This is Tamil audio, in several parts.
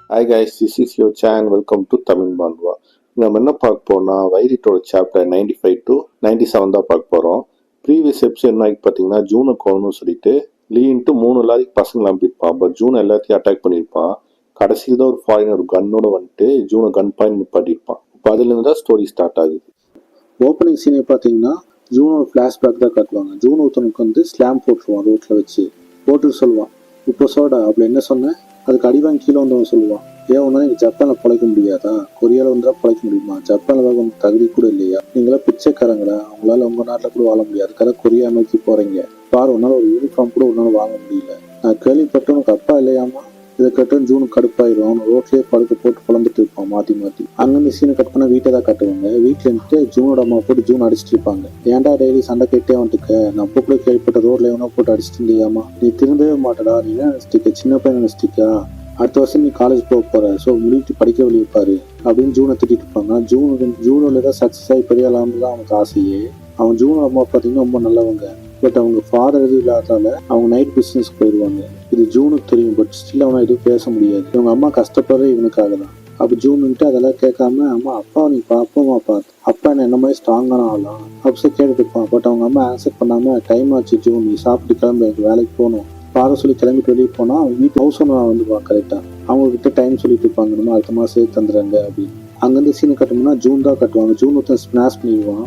Hi guys, this is your channel. Welcome to Tamil பாண்டுவா. நம்ம என்ன பார்க்க போறோம்னா வைரிட்டோட சாப்டர் 95 to 97 தான் பார்க்க போகிறோம். ப்ரீவியஸ் எபிசோட் என்ன பார்த்தீங்கன்னா ஜூனை கொல்லணும்னு சொல்லிட்டு லீன்ட்டு 3 எல்லாத்தையும் பசங்களை அனுப்பியிருப்பான். பட் ஜூனை எல்லாத்தையும் அட்டாக் பண்ணியிருப்பான். கடைசியில் தான் ஒரு ஃபாரினர் கன்னோட வந்துட்டு ஜூனை கன் பாயிண்ட் நிப்பாட்டியிருப்பான். இப்போ அதுலேருந்து தான் ஸ்டோரி ஸ்டார்ட் ஆகுது. ஓப்பனிங் சீனை பார்த்தீங்கன்னா ஜூனோட ஃப்ளாஷ்பேக் தான் காட்டுவாங்க. ஜூன் ஒருத்தனுக்கு வந்து ஸ்லாம் போட்டுருவான், ரோட்டில் வச்சு போட்டு சொல்லுவான், இப்போ சோடா அப்படி என்ன சொன்னேன், அதுக்கு அடிவாங்க கீழே வந்தவன் சொல்லுவான், ஏன் ஒன்றா நீங்கள் ஜப்பானில் பிழைக்க முடியாதா, கொரியாவில் வந்தால் பிழைக்க முடியுமா, ஜப்பானில் வாங்க தகுதி கூட இல்லையா, நீங்களாம் பிச்சைக்காரங்களா, அவங்களால உங்கள் நாட்டில் கூட வாழ முடியாது, அதுக்காக கொரியா நோக்கி போகிறீங்க பாரு, உன்னால் ஒரு யூனிஃபார்ம் கூட ஒன்றால் வாங்க முடியல, நான் கேள்விப்பட்டேன் உனக்கு அப்பா இல்லையாமா. இதை கட்டும் ஜூன் கடுப்பாயிடும். அவன் ரோட்லேயே படுக்க போட்டு குழந்துட்டு இருப்பான் மாற்றி மாற்றி. அங்கேருந்து சீனை கட் பண்ண வீட்டை தான் கட்டுவாங்க. வீட்டில் இருந்துட்டு ஜூனோட அம்மா போட்டு ஜூன் அடிச்சுட்டு இருப்பாங்க. ஏன்டா டெய்லி சண்டை கேட்டே வந்துட்டுக்க, நான் அப்போ கூட கேள்விப்பட்ட ரோட்ல எவனோ போட்டு அடிச்சுட்டு இருந்தியாமா, நீ திருந்தவே மாட்டடா, நீ என்ன நினைச்சிட்டிக்க, சின்ன பையன் நினைச்சிட்டிக்கா, அடுத்த வருஷம் நீ காலேஜ் போக போற, ஸோ முடிட்டு படிக்க வெளியிருப்பாரு அப்படின்னு ஜூனை திட்டிட்டு இருப்பாங்க. ஜூனோட தான் சக்ஸஸ் ஆகி பெரிய ஆளாமல் தான் அவனுக்கு ஆசையே. அவன் ஜூனோட அம்மா பார்த்தீங்கன்னா ரொம்ப நல்லவங்க. பட் அவங்க ஃபாதர் எதுவும் இல்லாதால அவங்க நைட் பிஸ்னஸ் போயிடுவாங்க. இது ஜூனுக்கு தெரியும். பட் ஸ்டில் அவனை எதுவும் பேச முடியாது. இவங்க அம்மா கஷ்டப்படுறது இவனுக்காக தான். அப்போ ஜூன்ட்டு அதெல்லாம் கேட்காம, அம்மா அப்பா நீ பாப்பமா பார்த்து, அப்பா என்ன மாதிரி ஸ்ட்ராங்கான ஆகலாம் அப்படி கேட்டுட்டு இருப்பான். பட் அவங்க அம்மா ஆன்சர் பண்ணாம, டைம் ஆச்சு ஜூன், நீ சாப்பிட்டு கிளம்பு, எனக்கு வேலைக்கு போகணும் பாரு சொல்லி கிளம்பிட்டு வெளியே போனா வீட்டு ஹவுஸ் ஓனர் வந்துடுவான் கரெக்டா. அவங்க கிட்ட டைம் சொல்லிட்டு இருப்பாங்க, நம்ம அடுத்த மாதம் சேர்த்து தந்துடுறாங்க அப்படின்னு. அங்கேருந்து சீனை கட்டணும்னா ஜூன் தான் கட்டுவாங்க. ஜூன் ஒருத்தன் ஸ்மாஷ் பண்ணிடுவான்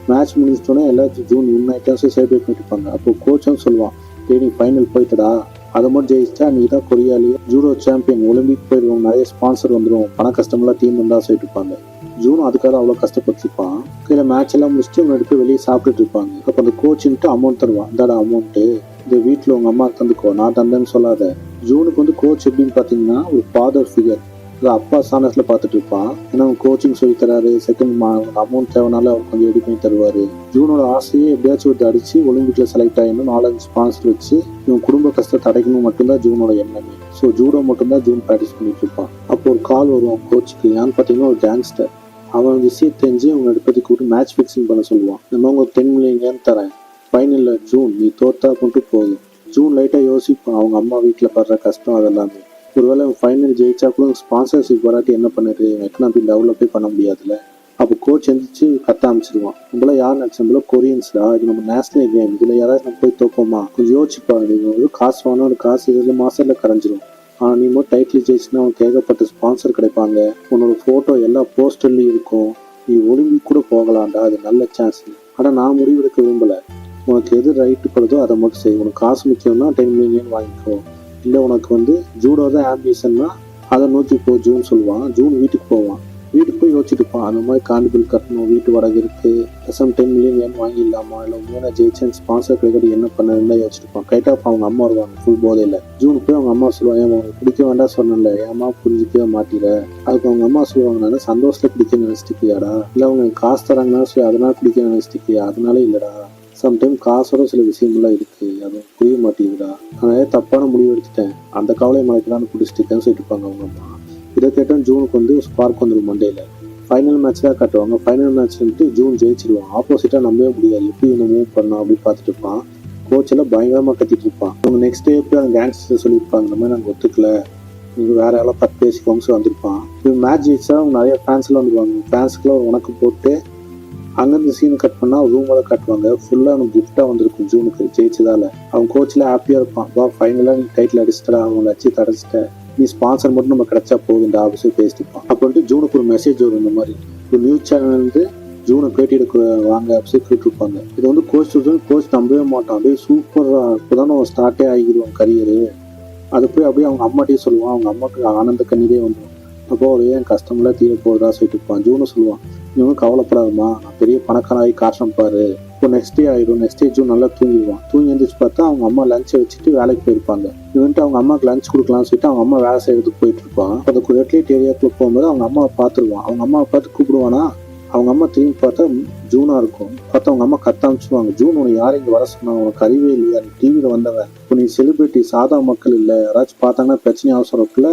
மேட்ச் முடிஞ்சிட்டோன்னே எல்லாத்தையும் ஜூன் வின் ஐட்டம்ஸும் செலிப்ரேட் பண்ணிட்டு இருப்பாங்க. அப்போ கோச்சும் சொல்லுவான், நீ ஃபைனல் போயிட்டடா, அதை மட்டும் ஜெயிச்சிட்டா நீ தான் கொரியாலேயே ஜூடோ சாம்பியன், ஒலிம்பிக் போயிடுவோம், நிறைய ஸ்பான்சர் வந்துடும், பண கஷ்டமெல்லாம் டீம் வந்தா சொல்லிட்டு இருப்பாங்க. ஜூன் அதுக்காக அவ்வளோ கஷ்டப்பட்டுருப்பான். கீழே மேட்ச் எல்லாம் முடிச்சுட்டு அவங்க எடுத்து வெளியே சாப்பிட்டுட்டு இருப்பாங்க. அப்போ அந்த கோச்சுன்ட்டு அமௌண்ட் தருவான், இந்தாடா அமௌண்ட்டு, இந்த வீட்டில் உங்கள் அம்மா தந்துக்கோ, நான் தந்தேன்னு சொல்லாத. ஜூனுக்கு வந்து கோச் எப்படின்னு பார்த்தீங்கன்னா ஒரு ஃபாதர் ஃபிகர், அப்பா ஸ்தானத்தில் பார்த்துட்டு இருப்பான். ஏன்னா அவன் கோச்சிங் சொல்லி தராரு, செகண்ட் அமௌண்ட் தேவைனால அவர் கொஞ்சம் ரெடி பண்ணி தருவார். ஜூனோட ஆசையே எப்படியாச்சும் ஒரு அடிச்சு ஒலிம்பிக்கில் செலக்ட் ஆகிடணும், 4-5 ஸ்பான்சர் வச்சு இவன் குடும்ப கஷ்டத்தை அடைக்கணும் மட்டும்தான் ஜூனோட எண்ணமே. ஸோ ஜூடோ மட்டும்தான் ஜூன் ப்ராக்டிஸ் பண்ணிட்டு இருப்பான். அப்போ ஒரு கால் வரும் கோச்சுக்கு. ஏன்னு பார்த்தீங்கன்னா ஒரு கேங்ஸ்டர். அவன் விஷயம் தெரிஞ்சு அவங்க எடுப்பதை கூப்பிட்டு மேட்ச் ஃபிக்ஸிங் பண்ண சொல்லுவான். நம்ம அவங்க 10 மில்லியன் தரேன், ஃபைனலில் ஜூன் நீ தோத்தா கொண்டு போதும். ஜூன் லைட்டாக யோசிப்பான், அவங்க அம்மா வீட்டில் படுற கஷ்டம் அதெல்லாமே. ஒருவேளை ஃபைனல் ஜெயிச்சா கூட ஸ்பான்சர்ஷிப் வராட்டி என்ன பண்ணுறது, எக்கனாமிக் டெவலப்பே பண்ண முடியாதுல்ல. அப்போ கோச் எழுந்திரிச்சு கத்த ஆரம்பிச்சிருவான், நம்மள யார் நினச்சோம்ல கொரியன்ஸ்டா, இது நம்ம நேஷனல் கேம், இதில் யாராவது நம்ம போய் தோப்போமா, கொஞ்சம் யோசிப்பாங்க. நீங்கள் வந்து காசு வாங்கினா அந்த காசு இதில் மாதத்தில் கரைஞ்சிரும். ஆனால் நீ மட்டும் டைட்டில் ஜெயிச்சுன்னா உனக்கு ஏகப்பட்ட ஸ்பான்சர் கிடைப்பாங்க, உன்னோட ஃபோட்டோ எல்லா போஸ்டர்லையும் இருக்கும், நீ ஒலிம்பிக் கூட போகலாம்டா, அது நல்ல சான்ஸ். ஆனால் நான் முடிவெடுக்க விரும்பலை, உனக்கு எது ரைட்டு படுதோ அதை மட்டும் செய், உனக்கு காசு முக்கியம்னா 10 மில்லியன் வாங்கிக்கோ, இல்லை உனக்கு வந்து ஜூடோ தான் ஆம்பிஷன்னா அதை நோக்கி போ ஜூன் சொல்லுவான். ஜூன் வீட்டுக்கு போவான். வீட்டுக்கு போய் யோசிச்சுட்டு இருப்பான், அந்த மாதிரி கார்டு பில் கட்டணும், வீட்டு வாடகை இருக்குது, எஸ்எம் 10 மில்லியன் ஏன் வாங்கிடலாமா, இல்லை மூணு ஜெயிச்சன் ஸ்பான்சர் கிடைக்கிறது என்ன பண்ண யோசிச்சுட்டு இருப்பான். கரெக்டாக அவங்க அம்மா வருவாங்க ஃபுல் போதையில். ஜூன் போய் அவங்க அம்மா சொல்லுவாங்க, ஏன் உனக்கு பிடிக்க வேண்டாம் சொன்னல, ஏமா புரிஞ்சிக்கவே மாட்டில. அதுக்கு அவங்க அம்மா சொல்லுவாங்க, நான் சந்தோஷத்தில் பிடிக்க நினைச்சிட்டியாடா, இல்லை அவங்க காசு தராங்கன்னா சொல்லி அதனால பிடிக்க நினைச்சிட்டியா, அதனால இல்லைடா, சம்டைம் காசோட சில விஷயங்கள்லாம் இருக்குது, அது புரிய மாட்டேங்குதுடா, நான் தப்பான முடிவு எடுத்துட்டேன், அந்த கவலை மலைக்கலான்னு பிடிச்சிட்டேன்னு சொல்லிட்டு இருப்பாங்க அவங்க அம்மா. இதை கேட்டால் ஜூனுக்கு வந்து ஸ்பார்க் வந்துடும் மண்டேல. ஃபைனல் மேட்ச் தான் காட்டுவாங்க. ஃபைனல் மேட்ச் வந்துட்டு ஜூன் ஜெயிச்சிருவான். ஆப்போசிட்டாக நம்பவே முடியாது, எப்படி இந்த மூவ் பண்ணோம் அப்படின்னு பார்த்துட்டு இருப்பான். கோச் எல்லாம் பயங்கரமாக கத்திட்டு இருப்பான். அவங்க நெக்ஸ்ட் டே போய் அந்த கேங்ஸ்டர் சொல்லியிருப்பாங்க, இந்த மாதிரி நாங்கள் ஒத்துக்கல, நீங்கள் வேற யாரெல்லாம் பத்து பேசிக்கோங்க வந்துருப்பான். இப்போ மேட்ச் ஜெயிச்சா அவங்க நிறைய ஃபேன்ஸ்லாம் வந்துருவாங்க. ஃபேன்ஸுக்குலாம் உனக்கு போட்டு அங்கேருந்து சீன் கட் பண்ணால் ரூமில் காட்டுவாங்க. ஃபுல்லாக அவனுக்கு கிஃப்டாக வந்திருக்கும் ஜூனுக்கு ஜெயிச்சதால. அவன் கோச்சில் ஹாப்பியாக இருப்பான், வா ஃபைனலாக நீ டைட்டில் அடிச்சிட்டா, அவங்களை அடிச்சு தடைச்சிட்ட, நீ ஸ்பான்சர் மட்டும் நம்ம கிடைச்சா போகுதுண்டா அப்படின்னு பேசிட்டு இருப்பான். அப்போ வந்துட்டு ஜூனுக்கு ஒரு மெசேஜ் வரும், இந்த மாதிரி ஒரு நியூஸ் சேனல் வந்து ஜூனை பேட்டி எடுக்க வாங்க அப்படின்னு கேட்டுருப்பாங்க. இது வந்து கோச் நம்பவே மாட்டான், அப்படியே சூப்பராக இப்போதான் அவன் ஸ்டார்ட்டே ஆகிடுவான் கரியரு. அது போய் அப்படியே அவங்க அம்மாட்டையே சொல்லுவான். அவங்க அம்மாவுக்கு ஆனந்த கண்ணீரே வந்துடும். அப்போ ஒரு ஏன் கஷ்டமெல்லாம் தீர போகுதா சொல்லிட்டு இருப்பான். ஜூனும் சொல்லுவான், இவனும் கவலைப்படாதுமா, நான் பெரிய பணக்காராகி காட்டுறேன் பாரு. இப்போ நெக்ஸ்ட் டே ஆகிடும். நெக்ஸ்ட் டே ஜூன் நல்லா தூங்கிடுவான். தூங்கி எழுந்திரிச்சு பார்த்தா அவங்க அம்மா லஞ்சை வச்சுட்டு வேலைக்கு போயிருப்பாங்க. இவன்ட்டு அவங்க அம்மாவுக்கு லஞ்ச் கொடுக்கலாம்னு சொல்லிட்டு அவங்க அம்மா வேலை செய்யறதுக்கு போயிட்டு இருப்பான். அதுக்கு ரெட் லைட் ஏரியாவுக்குள்ள போகும்போது அவங்க அம்மாவை பார்த்துருவான். அவங்க அம்மாவை பார்த்து கூப்பிடுவானா, அவங்க அம்மா திரும்பி பார்த்தா ஜூனாக இருக்கும். பார்த்தா அவங்க அம்மா கத்த ஆரம்பிச்சுவாங்க, ஜூன் உனக்கு யாரும் இங்கே வர சொன்னாங்க, உனக்கு அறிவே இல்லையா, நீ டிவியில் வந்தவன், இப்போ நீ செலிபிரிட்டி, சாதா மக்கள் இல்லை, யாராச்சும் பார்த்தாங்கன்னா பிரச்சனை அவசரக்குள்ள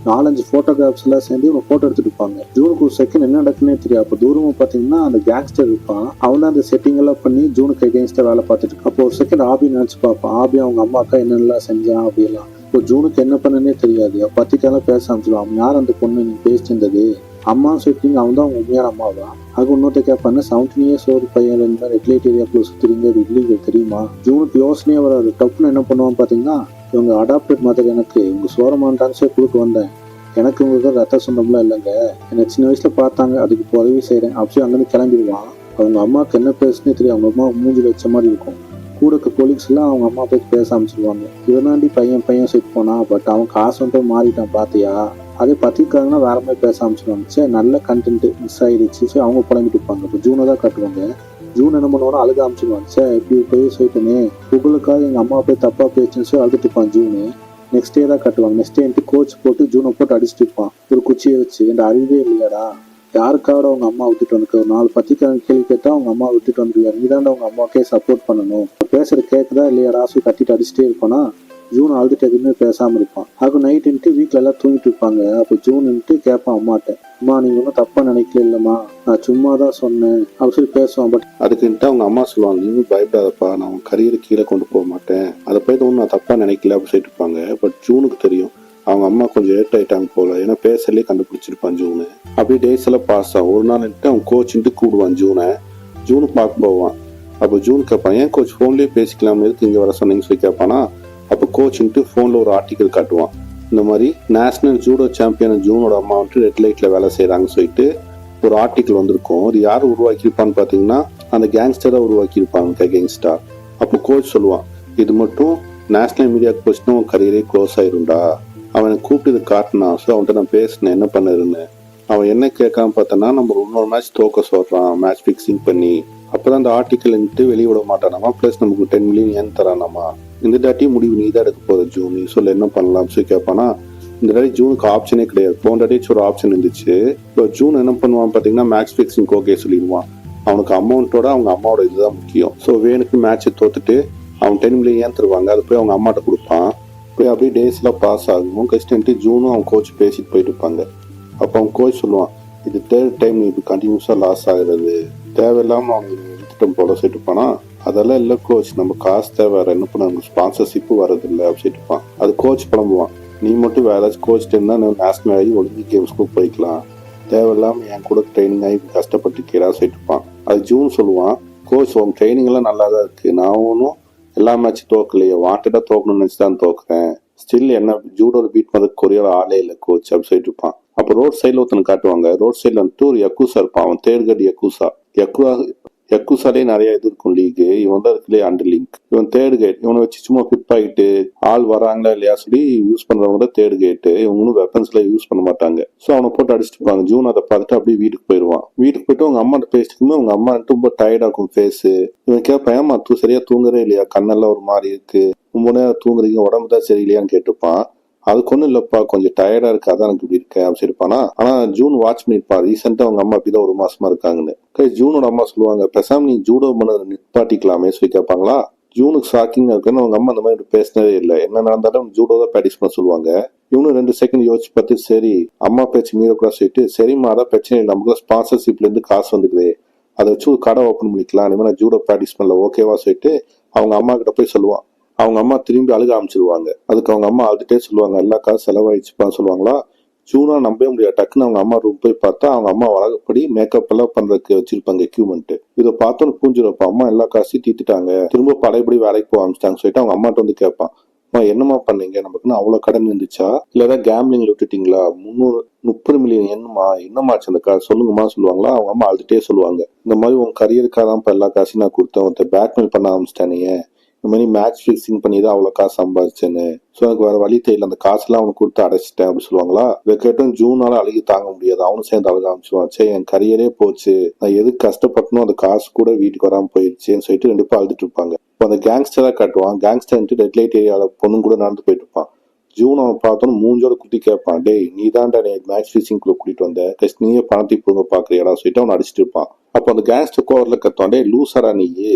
4-5 ஃபோட்டோகிராஃப்ஸ் எல்லாம் சேர்ந்து ஒரு ஃபோட்டோ எடுத்துட்டு இருப்பாங்க. ஜூனுக்கு ஒரு செகண்ட் என்ன நடக்குன்னே தெரியாது. அப்போ தூரமாக பார்த்தீங்கன்னா அந்த கேங்ஸ்டர் இருப்பான். அவன் தான் அந்த செட்டிங் எல்லாம் பண்ணி ஜூனுக்கு எகெயின்ஸ்டாக வேலை பார்த்துட்டு இருக்கான். அப்போ ஒரு செகண்ட் ஆபி நினச்சி பார்ப்பான். ஆபி அவங்க அம்மா அக்கா என்னென்னலாம் செஞ்சான் அப்படிலாம். இப்போ ஜூனுக்கு என்ன பண்ணனே தெரியாது. பத்திரிக்கையெல்லாம் பேச ஆரம்பிச்சிடும். அவன் யார் அந்த பொண்ணு நீ பேசிட்டு இருந்தது, அம்மான்னு சொல்லிட்டீங்க, அவன் தான் அவங்க உண்மையான அம்மாவா? அது இன்னொருத்த கேட்பாங்க, 17 years ஒரு பையன் இந்த மாதிரி ரெட் லைட் ஏரியாக்குள்ள சுத்துறீங்க, அது இல்லீகல் தெரியுமா? ஜூனுக்கு யோசனையே வராது. டப்புன்னு என்ன பண்ணுவான்னு பார்த்தீங்கன்னா, இவங்க அடாப்டட் மதர், எனக்கு இவங்க சோரமான டான்ஸே கொடுக்க வந்தேன், எனக்கு உங்களுக்கு ரத்த சொந்தம்லாம் இல்லைங்க, எனக்கு சின்ன வயசுல பார்த்தாங்க, அதுக்கு உதவி செய்கிறேன் அப்படி அங்கேருந்து கிளம்பிடுவான். அவங்க அம்மாவுக்கு என்ன பேசுனே தெரியும். அவங்க அம்மா மூஞ்சில் வச்ச மாதிரி இருக்கும். கூட இருக்க கொலீக்ஸ் எல்லாம் அவங்க அம்மா போய் பேச ஆரம்பிச்சிருவாங்க. இவனாண்டி பையன் செட் போனான், பட் அவன் காசு வந்து மாறிட்டான் பார்த்தியா? அதே பத்திரிக்காங்கன்னா வேற மாதிரி பேச ஆரம்பிச்சிருவாங்க. சரி, நல்ல கண்டென்ட் மிஸ் ஆயிடுச்சு. சரி, அவங்க புலம்பிட்டு இருப்பாங்க. இப்போ ஜூனை தான் காட்டுவாங்க. ஜூன் என்ன பண்ணுவானா, அழுக ஆரம்பிச்சிருவாங்க. சரி, இப்படி போய் சொல்லிட்டேனே, புகழுக்காக எங்கள் அம்மா போய் தப்பா பேச்சுன்னு சொல்லி அழுதுட்டு இருப்பான் ஜூனு. நெக்ஸ்ட் டே தான் காட்டுவாங்க. நெக்ஸ்ட் டே கோச் போட்டு ஜூனை போட்டு அடிச்சுட்டு இருப்பான் ஒரு குச்சியை வச்சு. என்ற அறிவே இல்லையாடா, யாருக்காவது அவங்க அம்மா விட்டுட்டு வந்து ஒரு 4 பத்திரிக்கை கேள்வி கேட்டா அவங்க அம்மா விட்டுட்டு வந்துருவாரு, நீதாண்ட அவங்க அம்மாவுக்கே சப்போர்ட் பண்ணணும், பேசுற கேட்குதா இல்லையாடா சொல்லி கட்டிட்டு அடிச்சுட்டே இருப்பானா. ஜூன் அழுதுட்டு எதுவுமே பேசாம இருப்பான். அது நைட்டு வீட்டில் எல்லாம் தூங்கிட்டு இருப்பாங்க. அப்போ ஜூன் கேட்பான் அம்மாட்ட, அம்மா நீங்க ஒன்றும் தப்பா நினைக்கல இல்லம்மா, நான் சும்மா தான் சொன்னேன் அப்படி சொல்லி பேசுவான். பட் அதுக்குன்ட்டு அவங்க அம்மா சொல்லுவாங்க, நீங்களும் பயப்படாதப்பா, நான் உன் கரியரை கீழே கொண்டு போக மாட்டேன், அதை போய் ஒன்றும் நான் தப்பா நினைக்கல அப்படி சொல்லிட்டு இருப்பாங்க. பட் ஜூனுக்கு தெரியும் அவங்க அம்மா கொஞ்சம் ஏட் ஆயிட்டாங்க போல, ஏன்னா பேசலே கண்டுபிடிச்சிருப்பான் ஜூனு. அப்படியே டேஸ் எல்லாம் பாஸ் ஆகும். ஒரு நாள் அவன் கோச்சுட்டு கூடுவான் ஜூனு பார்க்க போவான். அப்போ ஜூன் கேட்பான், ஏன் கோச் ஃபோன்லேயே பேசிக்கலாம், எதுக்கு இங்கே வர சொன்னீங்கன்னு சொல்லி கேட்பானா. அப்போ கோச்சுட்டு ஃபோனில் ஒரு ஆர்டிக்கல் காட்டுவான். இந்த மாதிரி நேஷனல் ஜூடோ சாம்பியன் ஜூனோட அம்மா வந்துட்டு ரெட் லைட்டில் வேலை செய்கிறாங்கன்னு சொல்லிட்டு ஒரு ஆர்டிக்கல் வந்திருக்கும். அது யார் உருவாக்கியிருப்பான்னு பார்த்தீங்கன்னா அந்த கேங்ஸ்டராக உருவாக்கியிருப்பாங்க, கேங்ஸ்டார். அப்போ கோச் சொல்லுவான், இது மட்டும் நேஷனல் மீடியாவுக்கு போச்சுன்னா உன் கரியரே க்ளோஸ் ஆயிரும்டா, அவனை கூப்பிட்டு இது காட்டினான். ஸோ அவன்கிட்ட நான் பேசினேன் என்ன பண்ணுறேன்னு. அவன் என்ன கேட்காம பார்த்தோன்னா நம்ம இன்னொரு மேட்ச் தோக்க சொல்கிறான், மேட்ச் ஃபிக்ஸிங் பண்ணி. அப்போ தான் அந்த ஆர்டிக்கல் வெளியே விட மாட்டானாமா. ப்ளஸ் நமக்கு 10 million ஏன் தரானாமா. இந்த தாட்டி முடிவு நீ தான் எடுக்க போகிற ஜூன், நீ சொல்ல என்ன பண்ணலாம் சொல்லி கேட்பானா. இந்த தாட்டி ஜூனுக்கு ஆப்ஷனே கிடையாது. போன தாட்டி ஒரு ஆப்ஷன் இருந்துச்சு. இப்போ ஜூன் என்ன பண்ணுவான் பார்த்தீங்கன்னா, மேட்ச் ஃபிக்ஸிங் ஓகே சொல்லிடுவான். அவனுக்கு அமௌண்ட்டோட அவங்க அம்மாவோட இதுதான் முக்கியம். ஸோ வேணுக்கு மேட்சை தோத்துட்டு அவன் 10 million ஏன் தருவாங்க, அதை போய் அவங்க அம்மாட்ட கொடுப்பான். போய் அப்படியே டேஸ்லாம் பாஸ் ஆகும். கஷ்டன்ட்டு ஜூனும் அவன் கோச் பேசிட்டு போயிட்டு இருப்பாங்க. அப்போ அவன் கோச் சொல்லுவான், இது 3rd டைம் நீ இப்படி கண்டினியூஸாக லாஸ் ஆகுறது, தேவையில்லாமல் அவனுக்கு எடுத்துட்டோம் போல சொல்லிட்டு இருப்பானா. அதெல்லாம் இல்லை கோச், நம்ம காசு தேவை, வேறு என்ன பண்ண, நமக்கு ஸ்பான்சர்ஷிப்பு வரதில்லை அப்படி சொல்லிட்டு இருப்பான். அது கோச் புலம்புவான், நீ மட்டும் வேற ஏதாச்சும் கோச் டைம்னா நேஷனல் ஆகி ஒலிம்பிக் கேம்ஸ்க்கு போய்க்கலாம், தேவையில்லாமல் என் கூட ட்ரைனிங் ஆகி கஷ்டப்பட்டுக்கிறா சொல்லிட்டு இருப்பான். அது ஜூன் சொல்லுவான், கோச் உன் ட்ரைனிங் எல்லாம் நல்லா தான் இருக்கு, நான் ஒன்றும் எல்லா மேட்சும் தோக்கலையே, வாண்டடா தோக்கணும்னு நினைச்சு தான் தோக்குறேன், ஸ்டில் என்ன ஜூடோல பீட் பண்ணுறதுக்கு கொரியால ஆளே இல்லை கோச் அப்படி சொல்லிட்டு இருப்பான். அப்போ ரோட் சைடில் ஒருத்தனை காட்டுவாங்க. ரோட் சைடில் வந்துட்டு ஒரு யக்கூசா இருப்பான். அவன் 3rd grade யக்கூசாலே நிறைய இது இருக்கும் லீகு. இவன் தான் இருக்குல்லையே அண்டர் லிங்க். இவன் 3rd grade. இவனை வச்சு சும்மா ஃபிட் ஆகிட்டு ஆள் வராங்களா இல்லையா சொல்லி யூஸ் பண்றவங்க தான் 3rd grade. இவங்களும் வெப்பன்ஸ்ல யூஸ் பண்ண மாட்டாங்க. ஸோ அவனை போட்டு அடிச்சுட்டு இருப்பாங்க. ஜூன் அதை பார்த்துட்டு அப்படியே வீட்டுக்கு போயிடுவான். வீட்டுக்கு போயிட்டு அவங்க அம்மாட்ட பேசிட்டு அவங்க அம்மா ரொம்ப டயர்டாகும் ஃபேஸு. இவன் கேட்பான், ஏமா சரியா தூங்குறே இல்லையா, கண்ணெல்லாம் ஒரு மாதிரி இருக்கு, ரொம்ப நேரம் தூங்குறீங்க, உடம்பு தான் சரியில்லையான்னு கேட்டுப்பான். அதுக்கு ஒன்றும் இல்லப்பா, கொஞ்சம் டயர்டா இருக்கு, அதான் எனக்கு இப்படி இருக்கேன் அப்படி இருப்பானா. ஆனா ஜூன் வாட்ச் பண்ணிருப்பான். ரீசெண்டா அவங்க அம்மா அப்படிதான் 1 மாசமா இருக்காங்கன்னு. ஜூனோட அம்மா சொல்லுவாங்க, பேசாம நீ ஜூடோ பண்ண நிப்பாட்டிக்கலாமே சொல்லி கேட்பாங்களா. ஜூனுக்கு ஷாக்கிங்கா இருக்குன்னு அவங்க அம்மா அந்த மாதிரி பேசினதே இல்லை. என்ன நடந்தாலும் ஜூடோ தான் ப்ராக்டிஸ் பண்ண சொல்லுவாங்க. இவனும் 2 செகண்ட் யோசிச்சு பார்த்து, சரி அம்மா பேச்சு மீறக்கூடாது சொல்லிட்டு, சரிம்மா அதான் பிரச்சனை இல்லை, நமக்கு ஸ்பான்சர்ஷிப்ல இருந்து காசு வந்துக்குது, அதை வச்சு ஒரு கடை ஓப்பன் பண்ணிக்கலாம், இனிமேல் நான் ஜூடோ ப்ராக்டிஸ் பண்ணல ஓகேவா சொல்லிட்டு அவங்க அம்மா கிட்ட போய் சொல்லுவான். அவங்க அம்மா திரும்பி அழுக ஆரம்பிச்சிருவாங்க. அதுக்கு அவங்க அம்மா அழுதுட்டே சொல்லுவாங்க, எல்லா காசு செலவாயிடுச்சுப்பான்னு சொல்லுவாங்களா. ஜூனா நம்பவே முடியாது. டக்குன்னு அவங்க அம்மா ரூம் போய் பார்த்தா அவங்க அம்மா வழக்கப்படி மேக்கப் எல்லாம் பண்றதுக்கு வச்சிருப்பாங்க எக்யூப்மெண்ட். இதை பார்த்தோன்னு புரிஞ்சிருப்பா, அம்மா எல்லா காசையும் தீத்துட்டாங்க, திரும்ப பழையபடி வேலைக்கு போக ஆரம்பிச்சிட்டாங்க சொல்லிட்டு அவங்க அம்மாட்ட வந்து கேட்பான், அம்மா என்னமா பண்ணீங்க, நமக்குன்னு அவ்வளவு கடன் இருந்துச்சா இல்ல ஏதாவது கேம்லிங்ல விட்டுட்டீங்களா, 330 million என்னமாச்சு அந்த காசு சொல்லுங்கம்மா சொல்லுவாங்களா. அவங்க அம்மா அழுதுட்டே சொல்லுவாங்க, இந்த மாதிரி உன் கரியருக்காக தான் எல்லா காசையும் நான் கொடுத்தேன், பேட்மெயில் பண்ண ஆரம்பிச்சிட்டானே, இந்த மாதிரி மேட்ச் ஃபிக்ஸிங் பண்ணி தான் அவ்வளோ காசு சம்பாதிச்சேன்னு, ஸோ எனக்கு வேற வழி தெரியல, அந்த காசுலாம் அவனுக்கு கொடுத்து அடைச்சிட்டேன் அப்படி சொல்லுவாங்களா. இதை கேட்டும் ஜூனால அழுகி தாங்க முடியாது. அவனும் சேர்ந்து அழுக ஆரம்பிச்சுவான். சரி என் கரியரே போச்சு, நான் எதுக்கு கஷ்டப்பட்டனும், அந்த காசு கூட வீட்டுக்கு வராமல் போயிடுச்சேன்னு சொல்லிட்டு 2 பேரும் அழுதுட்டு இருப்பாங்க. இப்போ அந்த கேங்ஸ்டராக காட்டுவான். கேங்ஸ்டர் ரெட் லைட் ஏரியாவில் பொண்ணு கூட நடந்து போயிட்டு இருப்பான். ஜூன் அவன் பார்த்தோன்னு மூஞ்சோட குட்டி கேட்பான், டேய் நீ தான்டா மேட்ச் ஃபிக்ஸிங்குள்ள கூட்டிட்டு வந்த, நீயே பணத்தை போங்க பாக்குறியாடா சொல்லிட்டு அவன் அடிச்சுட்டு இருப்பான். அப்போ அந்த கேங்ஸ்டர் கோவர்ல கத்துவான், டே லூசரா நீ,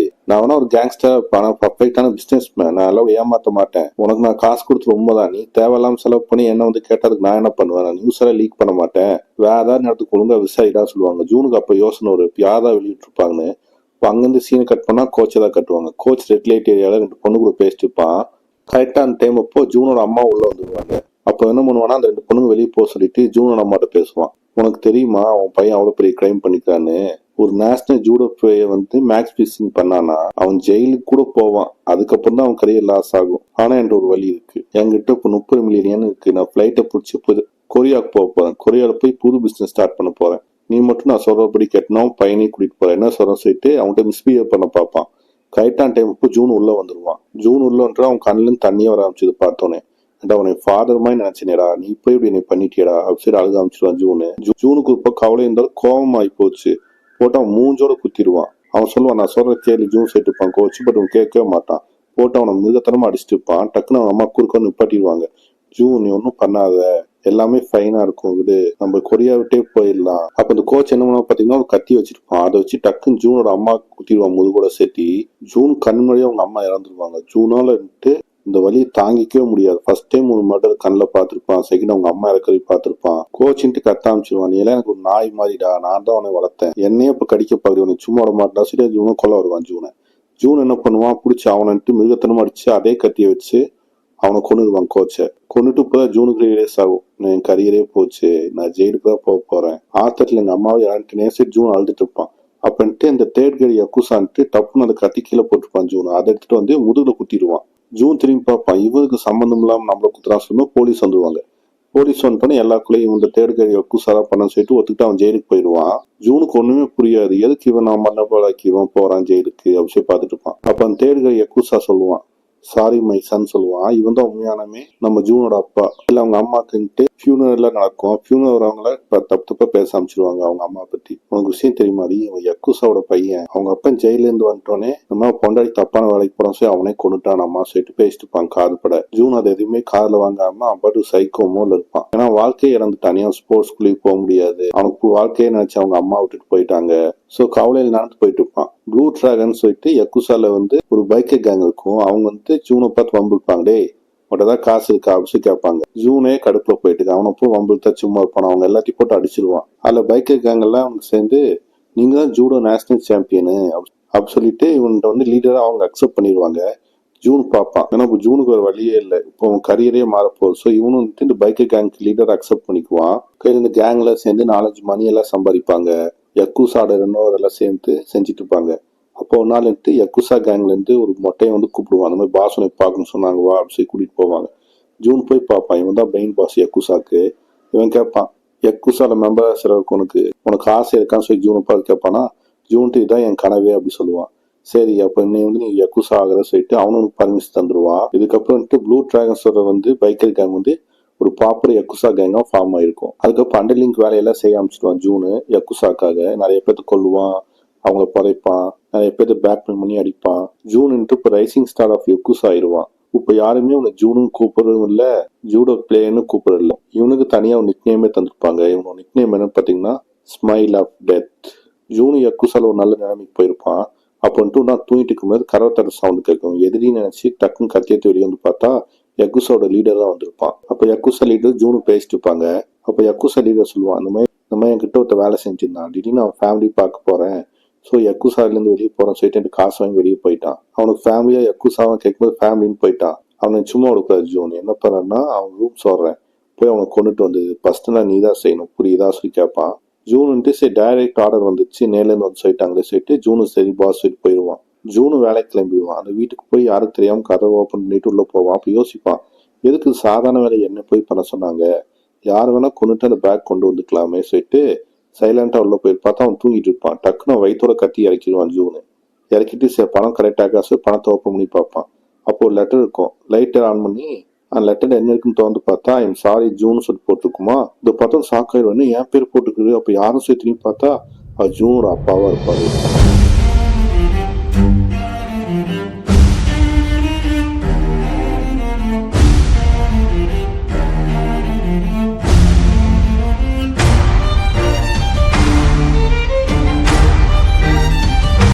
நான் வேணா ஒரு கேங்ஸ்டர் பர்ஃபெக்டான பிசினஸ் மேன், நான் எல்லாம் ஏமாத்த மாட்டேன், உனக்கு நான் காசு கொடுத்து ரொம்பதான், நீ தேவையில்லாம செலவு பண்ணி என்ன வந்து கேட்டதுக்கு நான் என்ன பண்ணுவேன், நான் நியூஸ் எல்லாம் லீக் பண்ண மாட்டேன், வேற ஏதாவது நேரத்துக்கு ஒழுங்கா விசாரிடா சொல்லுவாங்க. ஜூனுக்கு அப்ப யோசனை ஒரு யாரா வெளியிட்டு இருப்பாங்கன்னு. அங்கிருந்து சீனை கட் பண்ணா கோச்சை தான் கட்டுவாங்க. கோச் ரெட் லைட் ஏரியால 2 பொண்ணு கூட பேசிட்டு இருப்பான். கரெக்டாக அந்த டைம் அப்போ ஜூனோட அம்மா உள்ள வந்துருவாங்க. அப்போ என்ன பண்ணுவானா, அந்த 2 பொண்ணுங்க வெளியே போக சொல்லிட்டு ஜூனோட அம்மாட்ட பேசுவான். உனக்கு தெரியுமா அவன் பையன் அவ்வளோ பெரிய கிரைம் பண்ணிக்கிறான்னு? ஒரு நேஷனல் ஜூடோ பிளேயர் வந்து மேக்ஸ் பிக்சிங் பண்ணானா அவன் ஜெயிலுக்கு கூட போவான். அதுக்கப்புறம் தான் அவன் கரியர் லாஸ் ஆகும். ஆனா என்கிட்ட ஒரு வழி இருக்கு. என்கிட்ட இப்போ 30 மில்லியன் இருக்கு. நான் ஃபிளைட்டை பிடிச்சி கொரியாவுக்கு போக போறேன். கொரியாவில் போய் புது பிசினஸ் ஸ்டார்ட் பண்ண போறேன். நீ மட்டும் நான் சொல்றபடி கேட்டனும் பையனையும் கூட்டிட்டு போறேன். என்ன சொல்றேன் சொல்லிட்டு அவன்கிட்ட மிஸ்பிஹேவ் பண்ண பார்ப்பான். கரெக்டான டைம் இப்போ ஜூன் உள்ள வந்துருவான். ஜூன் உள்ளன்ற அவன் கண்ணிலும் தண்ணியே வர ஆரம்பிச்சது பார்த்தோன்னே. அவனை ஃபாதர் மாதிரி நினைச்சேனேடா, நீ போய் இப்படி என்னை பண்ணிட்டியடா அப்படி சரி அழுக ஆரம்பிச்சிருவான் ஜூனு. ஜூனுக்கு இப்போ கவலை இருந்தாலும் கோபம் ஆகி போச்சு. போட்டு அவன் மூஞ்சோட குத்திடுவான். அவன் சொல்லுவான், நான் சொல்ற கேள்வி ஜூன் சேர்த்துப்பான் கோச்சு. பட் அவன் கேட்கவே மாட்டான். போட்டு அவனை மிருகத்தனமா அடிச்சுட்டு இருப்பான். டக்குன்னு அவன் அம்மா குறுக்க நிப்பாட்டிடுவாங்க. ஜூன் நீ ஒன்றும் பண்ணாத, எல்லாமே ஃபைனா இருக்கும், விடு, நம்ம கொரியா விட்டே போயிடலாம். அப்ப இந்த கோச் என்ன பண்ணா பாத்தீங்கன்னா ஒரு கத்தி வச்சிருப்பான். அதை வச்சு டக்குன்னு ஜூனோட அம்மா குத்திடுவான் முதுகோட சேர்த்தி. ஜூன் கண்மொழியா அவங்க அம்மா இறந்துருவாங்க. ஜூனால இந்த வழியை தாங்கிக்கவே முடியாது. ஃபர்ஸ்ட் டைம் ஒரு மர்டர் கண்ணில் பார்த்துருப்பான். செகண்ட் அவங்க அம்மா இறக்கறதை பார்த்துருப்பான். கோச்சின்ட்டு கத்த ஆரம்பிச்சிருவான், நீ எல்லாம் எனக்கு ஒரு நாய் மாதிரிடா, நான் தான் அவனை வளர்த்தேன், என்னையே இப்ப கடிக்க பாக்குறேன், உனக்கு சும்மா விட மாட்டா சரியா. ஜூனை கொல்ல வருவான். ஜூன் என்ன பண்ணுவான், பிடிச்சி அவனன்ட்டு மிருகத்தனமா அடிச்சு அதே கத்தியை வச்சு அவனை கொண்டுடுவான் கோச்சை. கொண்டுட்டு இப்பதான் ஜூனுக்கு ரேஸ் ஆகும். என் கரியரே போச்சு, நான் ஜெயிலுக்கு தான் போக போறேன். ஆத்தத்துல எங்க அம்மாவை இறந்துட்டு நேசிட்டு ஜூன் அழுதுட்டு இருப்பான். அப்பன்ட்டு இந்த தேர்ட் கேரி யக்குசான்ட்டு டப்புன்னு அந்த கத்தி கீழே போட்டுருப்பான் ஜூன். அதை எடுத்துட்டு வந்து முதுகுல குத்திடுவான். ஜூன் திரும்பி பார்ப்பான், இவருக்கு சம்பந்தம் இல்லாம நம்மள குத்துறான் சொல்லும்போது போலீஸ் வந்துருவாங்க. போலீஸ் வந்துட்டோன்னே எல்லாக்குள்ளேயும் இந்த தேர்ட் கேரி யக்குசாரா பண்ண சொல்லிட்டு ஒத்துக்கிட்டு அவன் ஜெயிலுக்கு போயிடுவான். ஜூனுக்கு ஒண்ணுமே புரியாது, எதுக்கு இவன் நான் மண்ண போலாக்கி இவன் போறான் ஜெயிலுக்கு அப்படி சொல்லி பார்த்துட்டு இருப்பான். அப்ப அந்த தேர்ட் கேரி யக்குசா சொல்லுவான், சாரி மை சன் சொல்லுவான். இவன் தான் உண்மையானமே நம்ம ஜூனோட அப்பா. இல்ல அவங்க அம்மாக்குன்ட்டு ஃபியூனரல்ல நடக்கும். ஃபியூனர் வரவங்கள தப்பு தப்பா பேச ஆரம்பிச்சிருவாங்க அவங்க அம்மா பத்தி. உனக்கு விஷயம் தெரியுமாடி, இவன் யக்குசாவோட பையன். அவங்க அப்பன் ஜெயில இருந்து வந்துட்டோன்னே நம்ம பொண்டாடி தப்பான வேலைக்கு போறோம் சொல்லி அவனே கொண்டுட்டான் அம்மா சொல்லிட்டு பேசிட்டு இருப்பான் காது பட. ஜூன் அது எதுவுமே காதுல வாங்காம அவன் பாட்டு சைக்கோ மோல இருப்பான். ஏன்னா வாழ்க்கையை இறந்துட்டான். அவன் ஸ்போர்ட்ஸ்குள்ளேயும் போக முடியாது. அவனுக்கு வாழ்க்கையை நினைச்சு அவங்க அம்மா விட்டுட்டு போயிட்டாங்க. சோ கவலையில் நடந்து போயிட்டு இருப்பான். ப்ளூ டிராகன் சொல்லிட்டு யக்குசால ஒரு பைக்கர் கேங் இருக்கும். அவங்க ஜூனை பார்த்து வம்பிருப்பாங்க, டேய் உடதான் காசு இருக்கா அப்படின்னு கேட்பாங்க. ஜூனே கடுப்புல போயிட்டு அவனை போய் வம்பிழுத்தா சும்மா இருப்பான். அவங்க எல்லாத்தையும் போட்டு அடிச்சிருவான். அதுல பைக்கர் கேங் எல்லாம் அவங்க சேர்ந்து நீங்க தான் ஜூடோ நேஷனல் சாம்பியனு அப்படி சொல்லிட்டு இவன்கிட்ட லீடரா அவங்க அக்செப்ட் பண்ணிடுவாங்க. ஜூன் பார்ப்பான், ஏன்னா இப்போ ஜூனுக்கு ஒரு வழியே இல்லை, இப்போ அவன் கரியரே மாறப்போகுது. ஸோ இவனும் இந்த பைக்கர் கேங்க்கு லீடர் அக்செப்ட் பண்ணிக்குவான். இந்த கேங்ல சேர்ந்து 4-5 மணி எல்லாம் சம்பாதிப்பாங்க. யக்குசாட அதெல்லாம் சேர்ந்து செஞ்சுட்டு இருப்பாங்க. அப்போ ஒரு நாள் யக்குசா கேங்ல இருந்து ஒரு மொட்டையை கூப்பிடுவான். அந்த மாதிரி பாஸ் உனக்கு பார்க்கணும்னு சொன்னாங்க வா அப்படி சொல்லி கூட்டிட்டு போவாங்க. ஜூன் போய் பார்ப்பான். இவன் தான் மெயின் பாஸ் யக்குசாக்கு. இவன் கேட்பான், யக்குசால மெம்பரா சிலருக்கு உனக்கு ஆசை இருக்கான்னு சொல்லி ஜூனை பார்த்து கேட்பானா. ஜூன்ட்டு இதான் என் கனவே அப்படி சொல்லுவான். சரி அப்ப நீ யக்குசா ஆகிற சொல்லிட்டு அவனுக்கு பர்மிஷன் தந்துருவான். இதுக்கப்புறம் ப்ளூ டிராகன்ஸோட பைக்கர் கேங் ஒரு பாப்புலர் யக்குசா கேங்கா ஃபார்ம் ஆயிருக்கும். அதுக்கப்புறம் அண்டர்லிங்க் வேலையெல்லாம் செய்ய ஆரம்பிச்சிடுவான் ஜூனு யக்குசாக்காக. நிறைய பேர்த்து கொல்லுவான், அவங்கள புதைப்பான், நிறைய பேர்த்து பேக் பண்ணி அடிப்பான். ஜூன் இப்போ ரைசிங் ஸ்டார் ஆஃப் யக்குசா ஆயிடுவான். இப்ப யாருமே உன்னை ஜூனும் கூப்பிடுறதும் இல்ல, ஜூடோ பிளேயர்னு கூப்பிடுறது இல்லை. இவனுக்கு தனியா ஒரு நிக்நேமே தந்திருப்பாங்க. இவனோட நிக்நேம் என்னன்னு பாத்தீங்கன்னா ஸ்மைல் ஆஃப் டெத். ஜூனு யக்குசால ஒரு நல்ல நிலைமைக்கு போயிருப்பான். அப்போ நான் தூங்கிட்டு இருக்கும்போது கரவத்தர சவுண்ட் கேட்கும். எதிரின்னு நினைச்சு டக்குன்னு கத்தியத்து வெளியே பார்த்தா யக்குசாவோட லீடர் தான் வந்திருப்பான். அப்ப யக்குசா லீடர் ஜூனு பேசிட்டு இருப்பாங்க. அப்ப யக்குசா லீடர் சொல்லுவான், இந்த மாதிரி என்கிட்ட ஒருத்த வேலை செஞ்சிருந்தான், திடீர்னு அவன் ஃபேமிலி பார்க்க போறேன், ஸோ யக்குசாலேருந்து வெளியே போறேன் சொல்லிட்டு காசு வாங்கி வெளியே போயிட்டான். அவனுக்கு ஃபேமிலியா யக்குசாவை கேட்கும்போது ஃபேமிலின்னு போயிட்டான். அவனை சும்மா கொடுக்காது ஜூன். என்ன பண்ணா அவன் ரூம் சொல்றேன் போய் அவனை கொண்டுட்டு வந்து ஃபர்ஸ்ட் நான் நீ தான் செய்யணும் புரியுதா சொல்லி கேட்பான். ஜூன் சரி டைரக்ட் ஆர்டர் வந்துச்சு நேர்லேருந்து சொல்லிட்டாங்களே சொல்லிட்டு ஜூனு சரி பாஸ் சொல்லிட்டு போயிடுவான். ஜூனு வேலைக்கு கிளம்பிடுவான். அந்த வீட்டுக்கு போய் யாரும் தெரியாம கதவை ஓப்பன் பண்ணிட்டு உள்ள போவான். அப்ப யோசிப்பான், எதுக்கு சாதாரண வேலை என்ன போய் பண்ண சொன்னாங்க, யார் வேணா கொண்டுட்டு அந்த பேக் கொண்டு வந்துக்கலாமே சொல்லிட்டு சைலண்டா உள்ள போய் பார்த்தா அவன் தூங்கிட்டு இருப்பான். டக்குன்னு வயிற்றோட கத்தி இறக்கிடுவான் ஜூனு. இறக்கிட்டு சரி பணம் கரெக்டாக பணத்தை ஓப்பன் பண்ணி பார்ப்பான். அப்போ லெட்டர் இருக்கும். லைட்டர் ஆன் பண்ணி அந்த லெட்டர் என்ன இருக்குன்னு திறந்து பார்த்தா ஐம் சாரி ஜூன் சொல்லி போட்டிருக்குமா. இதை பார்த்தா ஷாக் ஆயிடுவானு என் பேர் போட்டுக்குது. அப்ப யாரும் சொல்லி திரும்பி பார்த்தா அது ஜூனோட அப்பாவா இருப்பாரு.